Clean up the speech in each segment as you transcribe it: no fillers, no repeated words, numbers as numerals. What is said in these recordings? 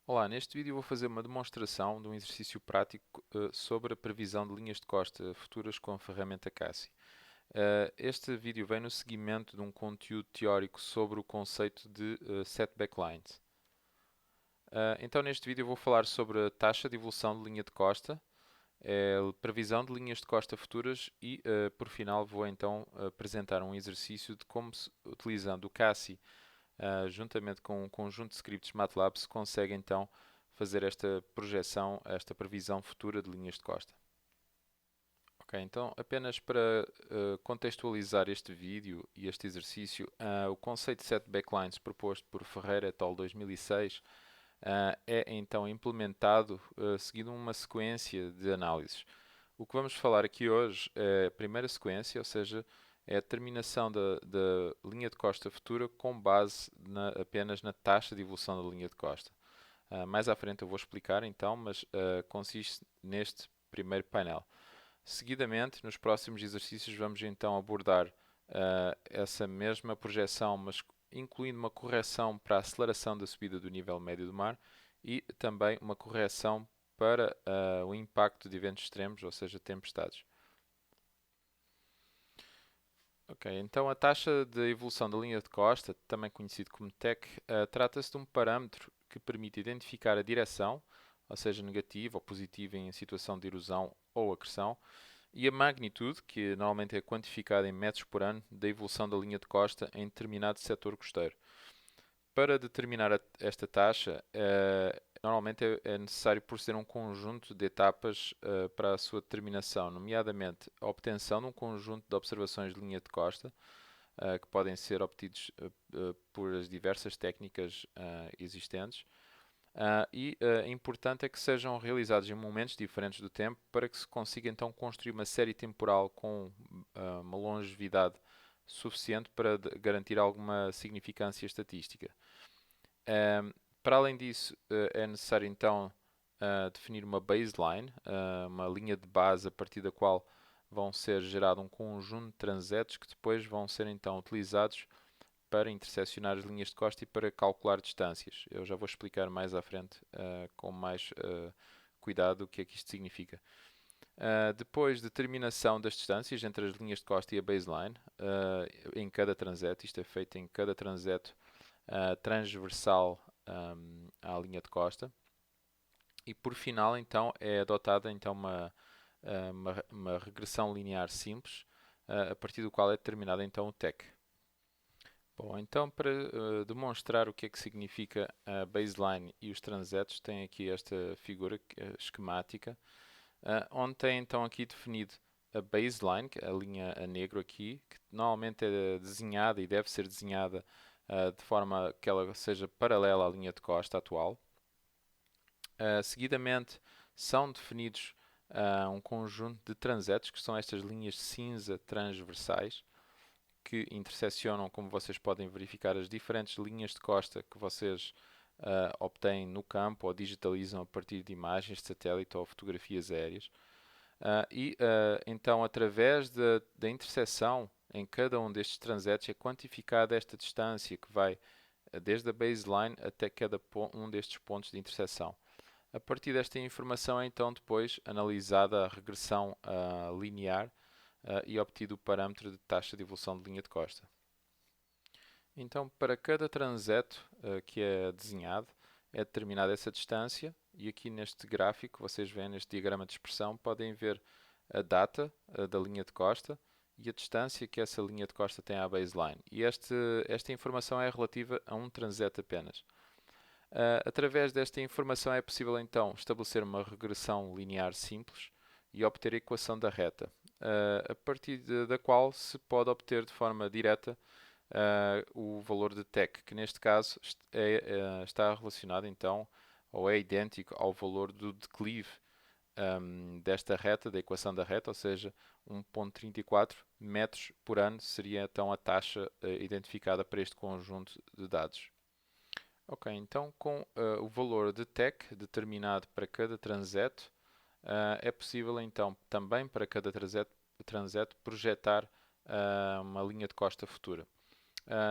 Olá, neste vídeo vou fazer uma demonstração de um exercício prático sobre a previsão de linhas de costa futuras com a ferramenta Cassi. Este vídeo vem no seguimento de um conteúdo teórico sobre o conceito de setback lines. Então neste vídeo vou falar sobre a taxa de evolução de linha de costa, a previsão de linhas de costa futuras e, por final, vou então apresentar um exercício de como, utilizando o Cassi juntamente com um conjunto de scripts MATLAB, se consegue então fazer esta projeção, esta previsão futura de linhas de costa. Ok, então apenas para contextualizar este vídeo e este exercício, o conceito de set backlines proposto por Ferreira et al. 2006 é então implementado seguindo uma sequência de análises. O que vamos falar aqui hoje é a primeira sequência, ou seja, é a determinação da linha de costa futura com base apenas na taxa de evolução da linha de costa. Mais à frente eu vou explicar então, mas consiste neste primeiro painel. Seguidamente, nos próximos exercícios, vamos então abordar essa mesma projeção, mas incluindo uma correção para a aceleração da subida do nível médio do mar e também uma correção para o impacto de eventos extremos, ou seja, tempestades. Ok, então a taxa de evolução da linha de costa, também conhecido como TEC, trata-se de um parâmetro que permite identificar a direção, ou seja, negativa ou positiva em situação de erosão ou acreção, e a magnitude, que normalmente é quantificada em metros por ano, da evolução da linha de costa em determinado setor costeiro. Para determinar esta taxa, normalmente é necessário proceder a um conjunto de etapas para a sua determinação, nomeadamente a obtenção de um conjunto de observações de linha de costa, que podem ser obtidos por as diversas técnicas existentes. Importante é que sejam realizados em momentos diferentes do tempo para que se consiga então construir uma série temporal com uma longevidade suficiente para garantir alguma significância estatística. Um, para além disso, é necessário então definir uma baseline, uma linha de base a partir da qual vão ser gerado um conjunto de transetos que depois vão ser então utilizados para interseccionar as linhas de costa e para calcular distâncias. Eu já vou explicar mais à frente com mais cuidado o que é que isto significa. Depois, determinação das distâncias entre as linhas de costa e a baseline em cada transeto. Isto é feito em cada transeto transversal à linha de costa. E por final, então, é adotada então uma regressão linear simples, a partir do qual é determinada então o TEC. Bom, então para demonstrar o que é que significa a baseline e os transetos, tem aqui esta figura esquemática, onde tem então aqui definido a baseline, que é a linha a negro aqui, que normalmente é desenhada e deve ser desenhada de forma que ela seja paralela à linha de costa atual. Seguidamente são definidos um conjunto de transetos, que são estas linhas cinza transversais, que interseccionam, como vocês podem verificar, as diferentes linhas de costa que vocês obtêm no campo ou digitalizam a partir de imagens de satélite ou fotografias aéreas. Então, através da interseção em cada um destes transetos, é quantificada esta distância que vai desde a baseline até cada um destes pontos de interseção. A partir desta informação é então depois analisada a regressão linear e obtido o parâmetro de taxa de evolução de linha de costa. Então, para cada transeto que é desenhado, é determinada essa distância, e aqui neste gráfico, vocês veem neste diagrama de expressão, podem ver a data da linha de costa e a distância que essa linha de costa tem à baseline. E esta informação é relativa a um transeto apenas. Através desta informação é possível então estabelecer uma regressão linear simples e obter a equação da reta, a partir da qual se pode obter de forma direta o valor de TEC, que neste caso está relacionado então, ou é idêntico ao valor do declive desta reta, da equação da reta, ou seja, 1,34 metros por ano seria então a taxa identificada para este conjunto de dados. Ok, então com o valor de TEC determinado para cada transeto, é possível então também para cada transeto projetar uma linha de costa futura.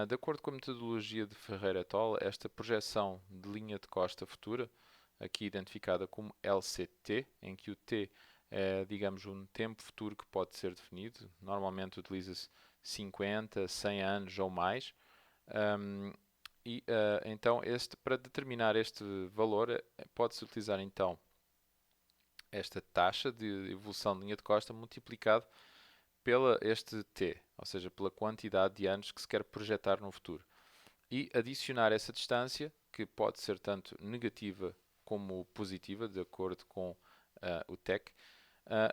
De acordo com a metodologia de Ferreira et al., esta projeção de linha de costa futura, aqui identificada como LCT, em que o T é, digamos, um tempo futuro que pode ser definido, normalmente utiliza-se 50, 100 anos ou mais, então para determinar este valor pode-se utilizar então esta taxa de evolução de linha de costa multiplicado pela este t, ou seja, pela quantidade de anos que se quer projetar no futuro. E adicionar essa distância, que pode ser tanto negativa como positiva, de acordo com o TEC,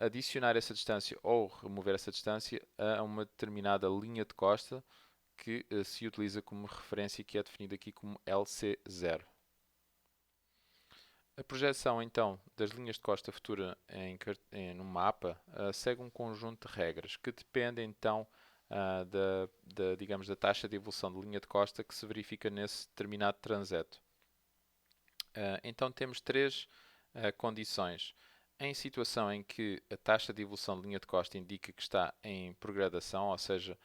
adicionar essa distância ou remover essa distância a uma determinada linha de costa que se utiliza como referência, que é definida aqui como LC0. A projeção, então, das linhas de costa futura no mapa segue um conjunto de regras que dependem, então, digamos, da taxa de evolução de linha de costa que se verifica nesse determinado transeto. Então, temos três condições. Em situação em que a taxa de evolução de linha de costa indica que está em progradação, ou seja,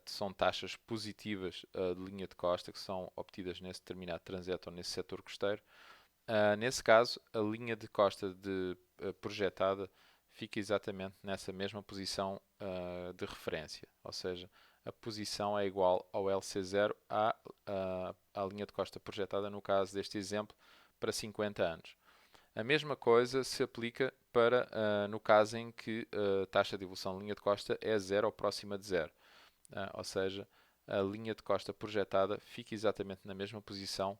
são taxas positivas de linha de costa que são obtidas nesse determinado transeto ou nesse setor costeiro. Nesse caso, a linha de costa projetada fica exatamente nessa mesma posição de referência, ou seja, a posição é igual ao LC0 à linha de costa projetada, no caso deste exemplo, para 50 anos. A mesma coisa se aplica para no caso em que a taxa de evolução de linha de costa é zero ou próxima de zero, ou seja, a linha de costa projetada fica exatamente na mesma posição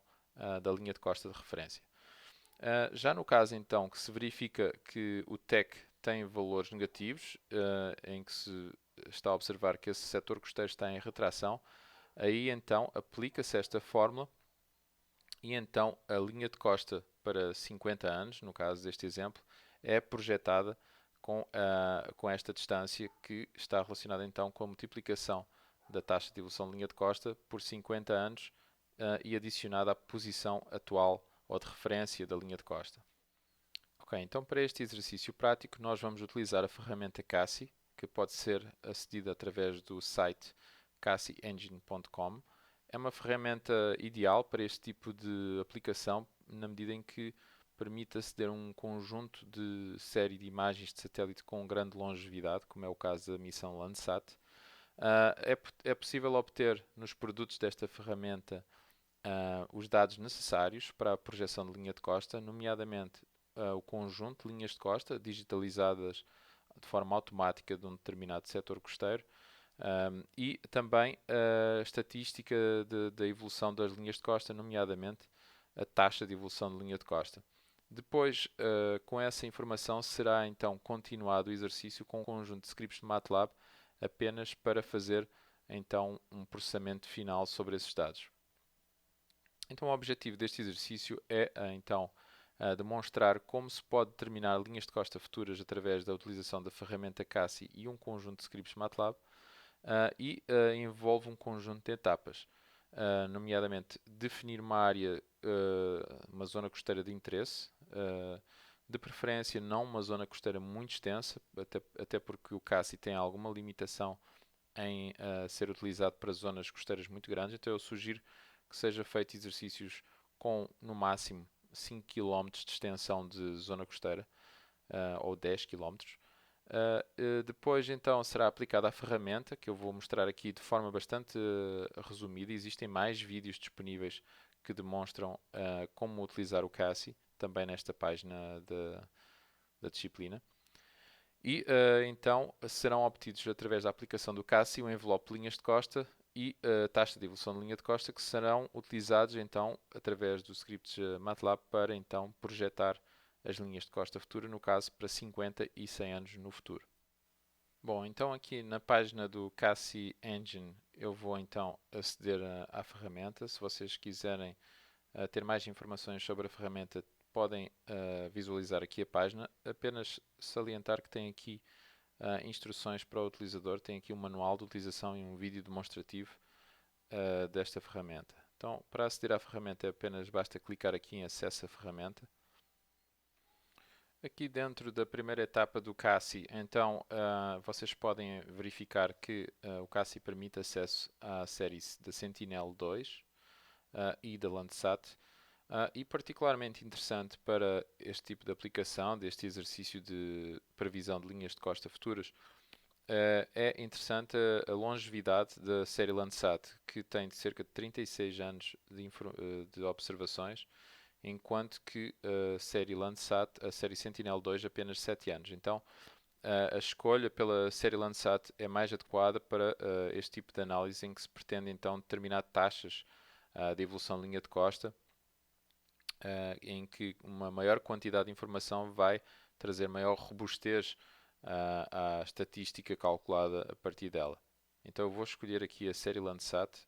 da linha de costa de referência. Já no caso então que se verifica que o TEC tem valores negativos, em que se está a observar que esse setor costeiro está em retração, aí então aplica-se esta fórmula e então a linha de costa para 50 anos, no caso deste exemplo, é projetada com esta distância que está relacionada então com a multiplicação da taxa de evolução de linha de costa por 50 anos e adicionada à posição atual ou de referência da linha de costa. Ok, então para este exercício prático nós vamos utilizar a ferramenta Cassi, que pode ser acedida através do site cassiengine.com. É uma ferramenta ideal para este tipo de aplicação, na medida em que permite aceder a um conjunto de série de imagens de satélite com grande longevidade, como é o caso da missão Landsat. É possível obter nos produtos desta ferramenta os dados necessários para a projeção de linha de costa, nomeadamente o conjunto de linhas de costa digitalizadas de forma automática de um determinado setor costeiro e também a estatística da evolução das linhas de costa, nomeadamente a taxa de evolução de linha de costa. Depois, com essa informação, será então continuado o exercício com um conjunto de scripts de MATLAB apenas para fazer então um processamento final sobre esses dados. Então, o objetivo deste exercício é, então, demonstrar como se pode determinar linhas de costa futuras através da utilização da ferramenta Cassi e um conjunto de scripts MATLAB envolve um conjunto de etapas, nomeadamente definir uma área, uma zona costeira de interesse, de preferência não uma zona costeira muito extensa, até porque o Cassi tem alguma limitação em ser utilizado para zonas costeiras muito grandes, então eu sugiro que seja feito exercícios com no máximo 5 km de extensão de zona costeira ou 10 km. Depois então será aplicada a ferramenta que eu vou mostrar aqui de forma bastante resumida. Existem mais vídeos disponíveis que demonstram como utilizar o Cassi, também nesta página da disciplina. E então serão obtidos através da aplicação do Cassi um envelope de linhas de costa e a taxa de evolução de linha de costa que serão utilizados então através dos scripts MATLAB para então projetar as linhas de costa futura, no caso para 50 e 100 anos no futuro. Bom, então aqui na página do Cassi Engine eu vou então aceder à ferramenta. Se vocês quiserem ter mais informações sobre a ferramenta, podem visualizar aqui a página. Apenas salientar que tem aqui instruções para o utilizador, tem aqui um manual de utilização e um vídeo demonstrativo desta ferramenta. Então, para aceder à ferramenta, apenas basta clicar aqui em acesso à ferramenta. Aqui dentro da primeira etapa do CASI, então vocês podem verificar que o CASI permite acesso à série da Sentinel-2 e da Landsat. E particularmente interessante para este tipo de aplicação, deste exercício de previsão de linhas de costa futuras, é interessante a longevidade da série Landsat, que tem de cerca de 36 anos de observações, enquanto que a série Landsat, a série Sentinel-2, apenas 7 anos. Então, a escolha pela série Landsat é mais adequada para este tipo de análise em que se pretende então determinar taxas de evolução de linha de costa, em que uma maior quantidade de informação vai trazer maior robustez à estatística calculada a partir dela. Então eu vou escolher aqui a série Landsat.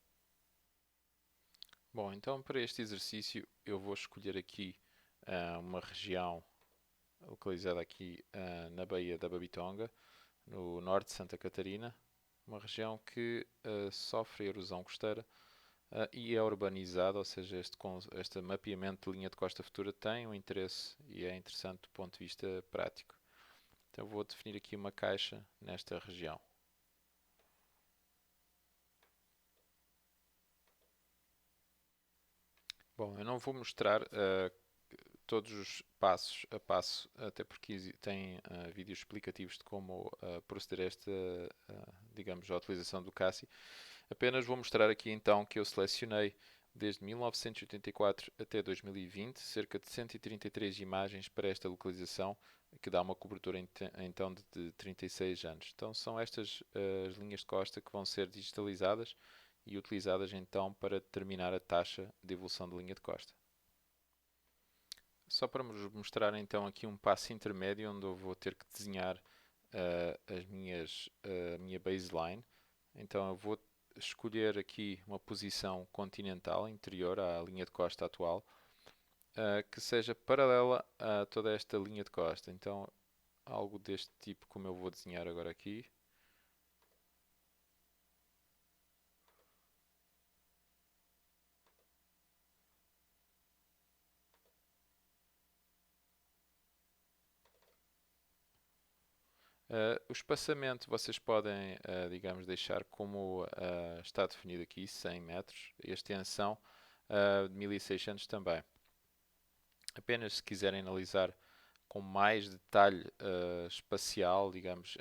Bom, então para este exercício eu vou escolher aqui uma região localizada aqui na Baía da Babitonga, no norte de Santa Catarina, uma região que sofre erosão costeira e é urbanizada, ou seja, este mapeamento de linha de costa futura tem um interesse e é interessante do ponto de vista prático. Então vou definir aqui uma caixa nesta região. Bom, eu não vou mostrar todos os passos a passo, até porque tem vídeos explicativos de como proceder a esta, digamos, a utilização do CASI. Apenas vou mostrar aqui então que eu selecionei desde 1984 até 2020 cerca de 133 imagens para esta localização, que dá uma cobertura então de 36 anos. Então são estas as linhas de costa que vão ser digitalizadas e utilizadas então para determinar a taxa de evolução de linha de costa. Só para vos mostrar então aqui um passo intermédio onde eu vou ter que desenhar a minha baseline. Então eu vou escolher aqui uma posição continental interior à linha de costa atual, que seja paralela a toda esta linha de costa. Então algo deste tipo como eu vou desenhar agora aqui. O espaçamento vocês podem, digamos, deixar como está definido aqui, 100 metros, e a extensão de 1600 também. Apenas se quiserem analisar com mais detalhe espacial, digamos,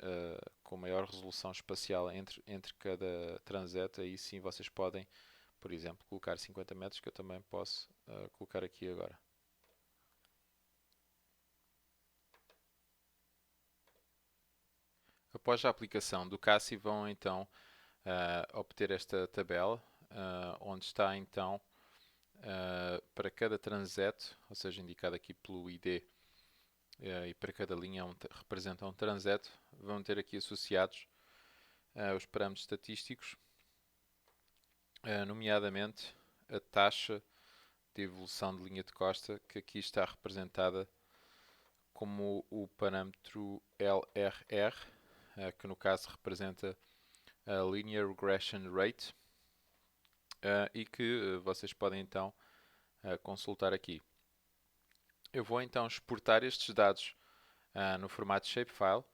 com maior resolução espacial entre cada transeto, aí sim vocês podem, por exemplo, colocar 50 metros, que eu também posso colocar aqui agora. Após a aplicação do CASI vão então obter esta tabela, onde está então para cada transeto, ou seja, indicado aqui pelo ID, e para cada linha representa um transeto, vão ter aqui associados os parâmetros estatísticos, nomeadamente a taxa de evolução de linha de costa, que aqui está representada como o parâmetro LRR, que no caso representa a Linear Regression Rate, e que vocês podem então consultar aqui. Eu vou então exportar estes dados no formato shapefile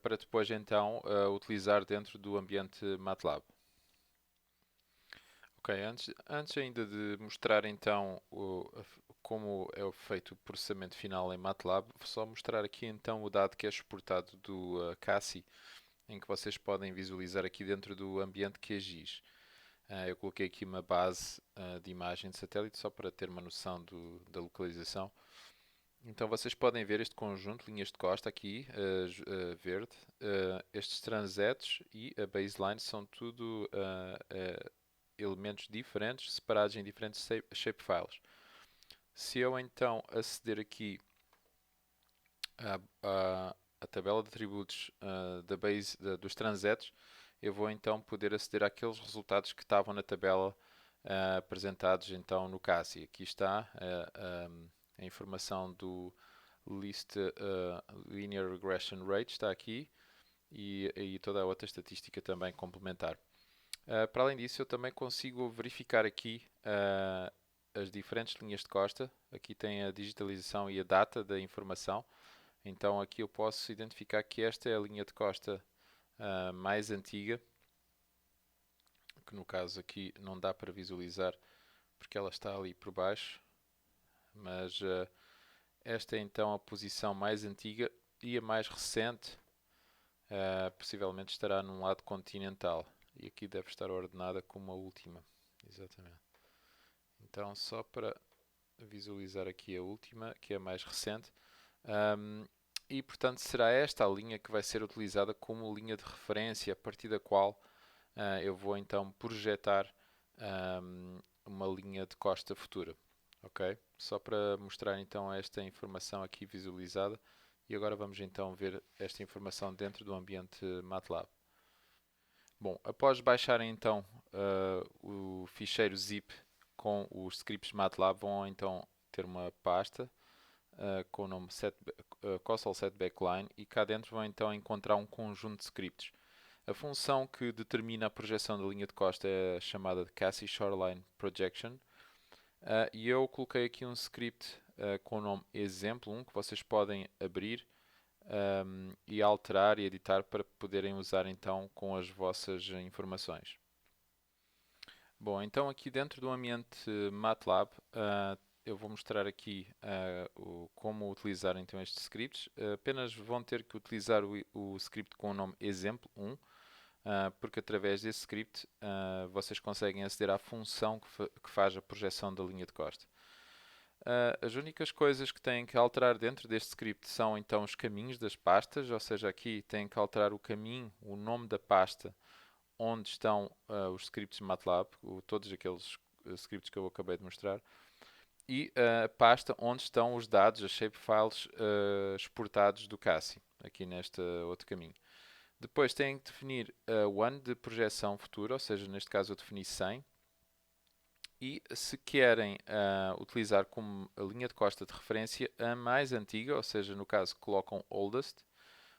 para depois então utilizar dentro do ambiente MATLAB. Ok, antes ainda de mostrar então como é feito o processamento final em MATLAB, vou só mostrar aqui então o dado que é exportado do CASI, em que vocês podem visualizar aqui dentro do ambiente QGIS. Eu coloquei aqui uma base de imagem de satélite só para ter uma noção da localização. Então vocês podem ver este conjunto de linhas de costa aqui, verde, estes transetos e a baseline são tudo elementos diferentes, separados em diferentes shapefiles. Se eu então aceder aqui à tabela de atributos dos transetos, eu vou então poder aceder àqueles resultados que estavam na tabela apresentados então no CASI. Aqui está a informação do List Linear Regression Rate, está aqui, e toda a outra estatística também complementar. Para além disso, eu também consigo verificar aqui as diferentes linhas de costa. Aqui tem a digitalização e a data da informação. Então aqui eu posso identificar que esta é a linha de costa mais antiga, que no caso aqui não dá para visualizar porque ela está ali por baixo, mas esta é então a posição mais antiga e a mais recente, possivelmente estará num lado continental e aqui deve estar ordenada como a última, exatamente. Então só para visualizar aqui a última, que é a mais recente, e portanto será esta a linha que vai ser utilizada como linha de referência a partir da qual eu vou então projetar uma linha de costa futura. Ok? Só para mostrar então esta informação aqui visualizada e agora vamos então ver esta informação dentro do ambiente MATLAB. Bom, após baixarem então o ficheiro zip com os scripts MATLAB, vão então ter uma pasta com o nome Coastal Setback Line e cá dentro vão então encontrar um conjunto de scripts. A função que determina a projeção da linha de costa é chamada de Cassie Shoreline Projection. E eu coloquei aqui um script com o nome exemplo 1 que vocês podem abrir e alterar e editar para poderem usar então com as vossas informações. Bom, então aqui dentro do ambiente MATLAB eu vou mostrar aqui como utilizar então estes scripts. Apenas vão ter que utilizar o script com o nome exemplo 1 porque através desse script vocês conseguem aceder à função que faz a projeção da linha de costa. As únicas coisas que têm que alterar dentro deste script são então os caminhos das pastas, ou seja, aqui têm que alterar o caminho, o nome da pasta onde estão os scripts MATLAB, todos aqueles scripts que eu acabei de mostrar, e a pasta onde estão os dados, as shapefiles exportados do Cassie, aqui neste outro caminho. Depois têm que definir o ano de projeção futura, ou seja, neste caso eu defini 100. E se querem utilizar como a linha de costa de referência a mais antiga, ou seja, no caso colocam oldest,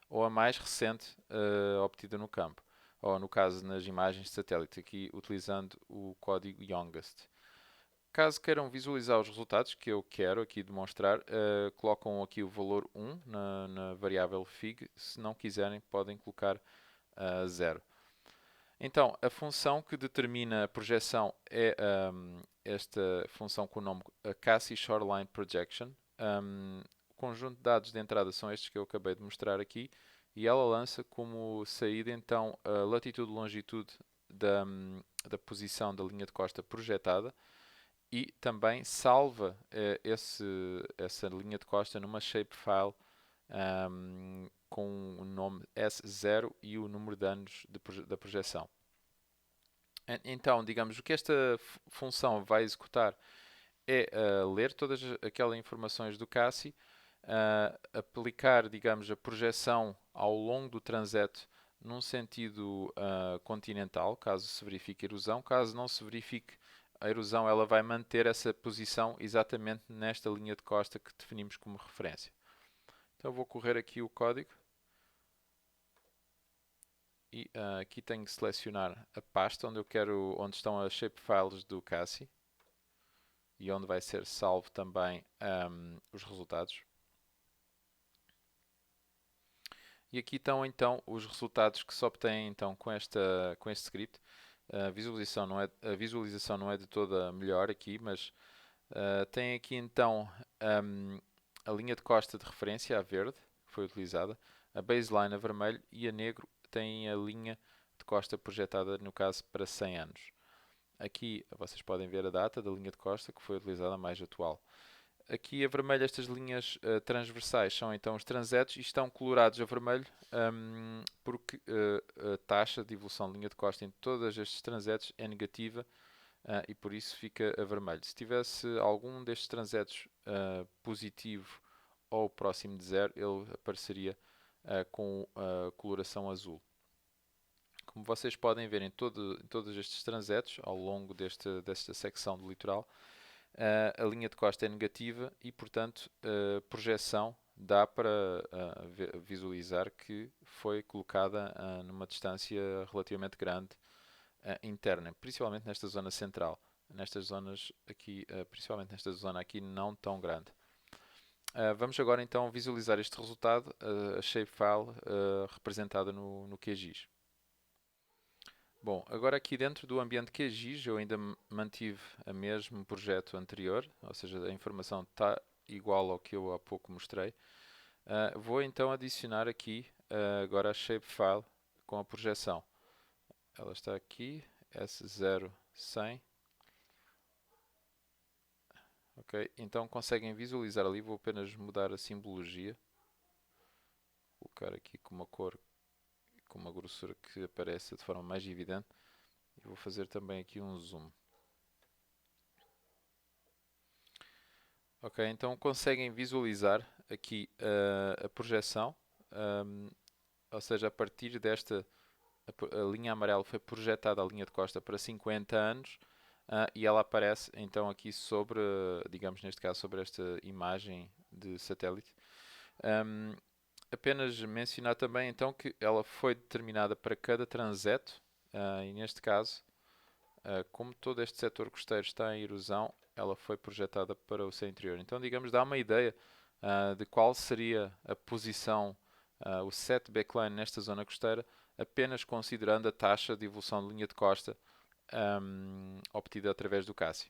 ou a mais recente obtida no campo, ou no caso nas imagens de satélite, aqui utilizando o código youngest. Caso queiram visualizar os resultados que eu quero aqui demonstrar, colocam aqui o valor 1 na variável fig. Se não quiserem, podem colocar 0. Então, a função que determina a projeção é esta função com o nome Cassie Shoreline Projection. O conjunto de dados de entrada são estes que eu acabei de mostrar aqui e ela lança como saída então a latitude e longitude da posição da linha de costa projetada e também salva essa linha de costa numa shapefile com o nome S0 e o número de anos da projeção. Então, digamos, o que esta função vai executar é ler todas aquelas informações do Cassie, aplicar, digamos, a projeção ao longo do transeto num sentido continental, caso se verifique erosão. Caso não se verifique a erosão, ela vai manter essa posição exatamente nesta linha de costa que definimos como referência. Então vou correr aqui o código e aqui tenho que selecionar a pasta onde estão as shapefiles do Cassie e onde vai ser salvo também os resultados. E aqui estão então os resultados que se obtêm então com este script. A visualização não é de toda melhor aqui, mas tem aqui então a linha de costa de referência, a verde, que foi utilizada, a baseline a vermelho e a negro tem a linha de costa projetada, no caso, para 100 anos. Aqui vocês podem ver a data da linha de costa que foi utilizada, mais atual. Aqui a vermelho, estas linhas transversais são então os transetos e estão colorados a vermelho porque a taxa de evolução de linha de costa em todos estes transetos é negativa e por isso fica a vermelho. Se tivesse algum destes transetos positivo ou próximo de zero, ele apareceria com a coloração azul. Como vocês podem ver em todos estes transetos, ao longo desta secção do litoral, a linha de costa é negativa e, portanto, a projeção dá para visualizar que foi colocada numa distância relativamente grande interna, principalmente nesta zona central. nestas zonas aqui, principalmente nesta zona aqui não tão grande. Vamos agora então visualizar este resultado, a shapefile representada no QGIS. Bom, agora aqui dentro do ambiente QGIS eu ainda mantive o mesmo projeto anterior, ou seja, a informação está igual ao que eu há pouco mostrei. Vou então adicionar aqui agora a shapefile com a projeção. Ela está aqui, S0100. Ok, então conseguem visualizar ali, vou apenas mudar a simbologia. Vou colocar aqui com uma cor, com uma grossura que apareça de forma mais evidente. E vou fazer também aqui um zoom. Ok, então conseguem visualizar aqui a projeção, ou seja, a partir desta a linha amarela foi projetada a linha de costa para 50 anos e ela aparece então aqui sobre, digamos neste caso, sobre esta imagem de satélite. Apenas mencionar também então que ela foi determinada para cada transeto e neste caso, como todo este setor costeiro está em erosão, ela foi projetada para o seu interior. Então, digamos, dá uma ideia de qual seria a posição, o set backline nesta zona costeira, apenas considerando a taxa de evolução de linha de costa obtida através do CASSI.